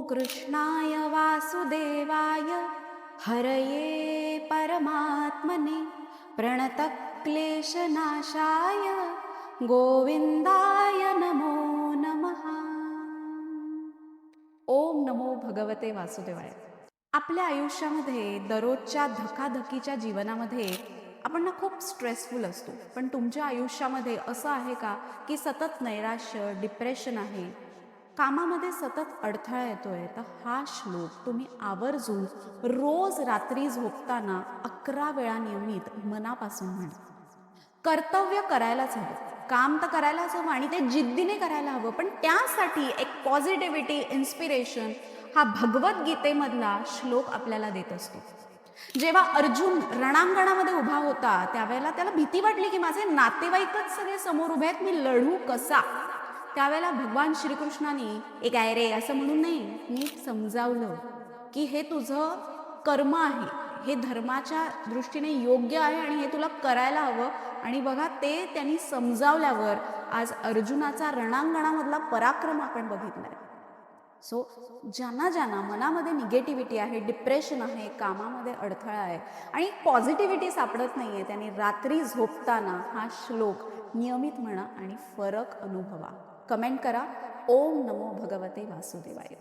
कृष्णाय वासुदेवाय हरये परमात्मने प्रणतक्लेशनाशाय गोविंदाय नमो नमः। ओम नमो भगवते वासुदेवाय। आपल्या आयुष्यामध्ये दररोजच्या धकाधकीच्या जीवनामध्ये आपण ना खूप स्ट्रेसफुल असतो, पण तुमच्या आयुष्यामध्ये असं आहे का की सतत नैराश्य, डिप्रेशन आहे, कामामध्ये सतत अडथळा येतोय? तर हा श्लोक तुम्ही आवर्जून रोज रात्री झोपताना 11 वेळा नियमित मनापासून म्हणा। कर्तव्य करायलाच हवं, काम तर करायलाच हवं आणि ते जिद्दीने करायला हवं, पण त्यासाठी एक पॉझिटिव्हिटी, इन्स्पिरेशन हा भगवद्गीतेमधला श्लोक आपल्याला देत असतो। जेव्हा अर्जुन रणांगणामध्ये उभा होता त्यावेळेला त्याला भीती वाटली की माझे नातेवाईकच सगळे समोर उभे आहेत, मी लढू कसा? त्यावेळेला भगवान श्रीकृष्णाने एक आहे रे असं म्हणून नाही, नीट समजावलं की हे तुझं कर्म आहे, हे धर्माच्या दृष्टीने योग्य आहे आणि हे तुला करायला हवं। आणि बघा ते त्यांनी समजावल्यावर आज अर्जुनाचा रणांगणामधला पराक्रम आपण बघितलाय। सो ज्यांना ज्यांना मनामध्ये निगेटिव्हिटी आहे, डिप्रेशन आहे, कामामध्ये अडथळा आहे आणि पॉझिटिव्हिटी सापडत नाहीये, त्यांनी रात्री झोपताना हा श्लोक नियमित म्हणा आणि फरक अनुभवा। कमेंट करा ओम नमो भगवते वासुदेवाय।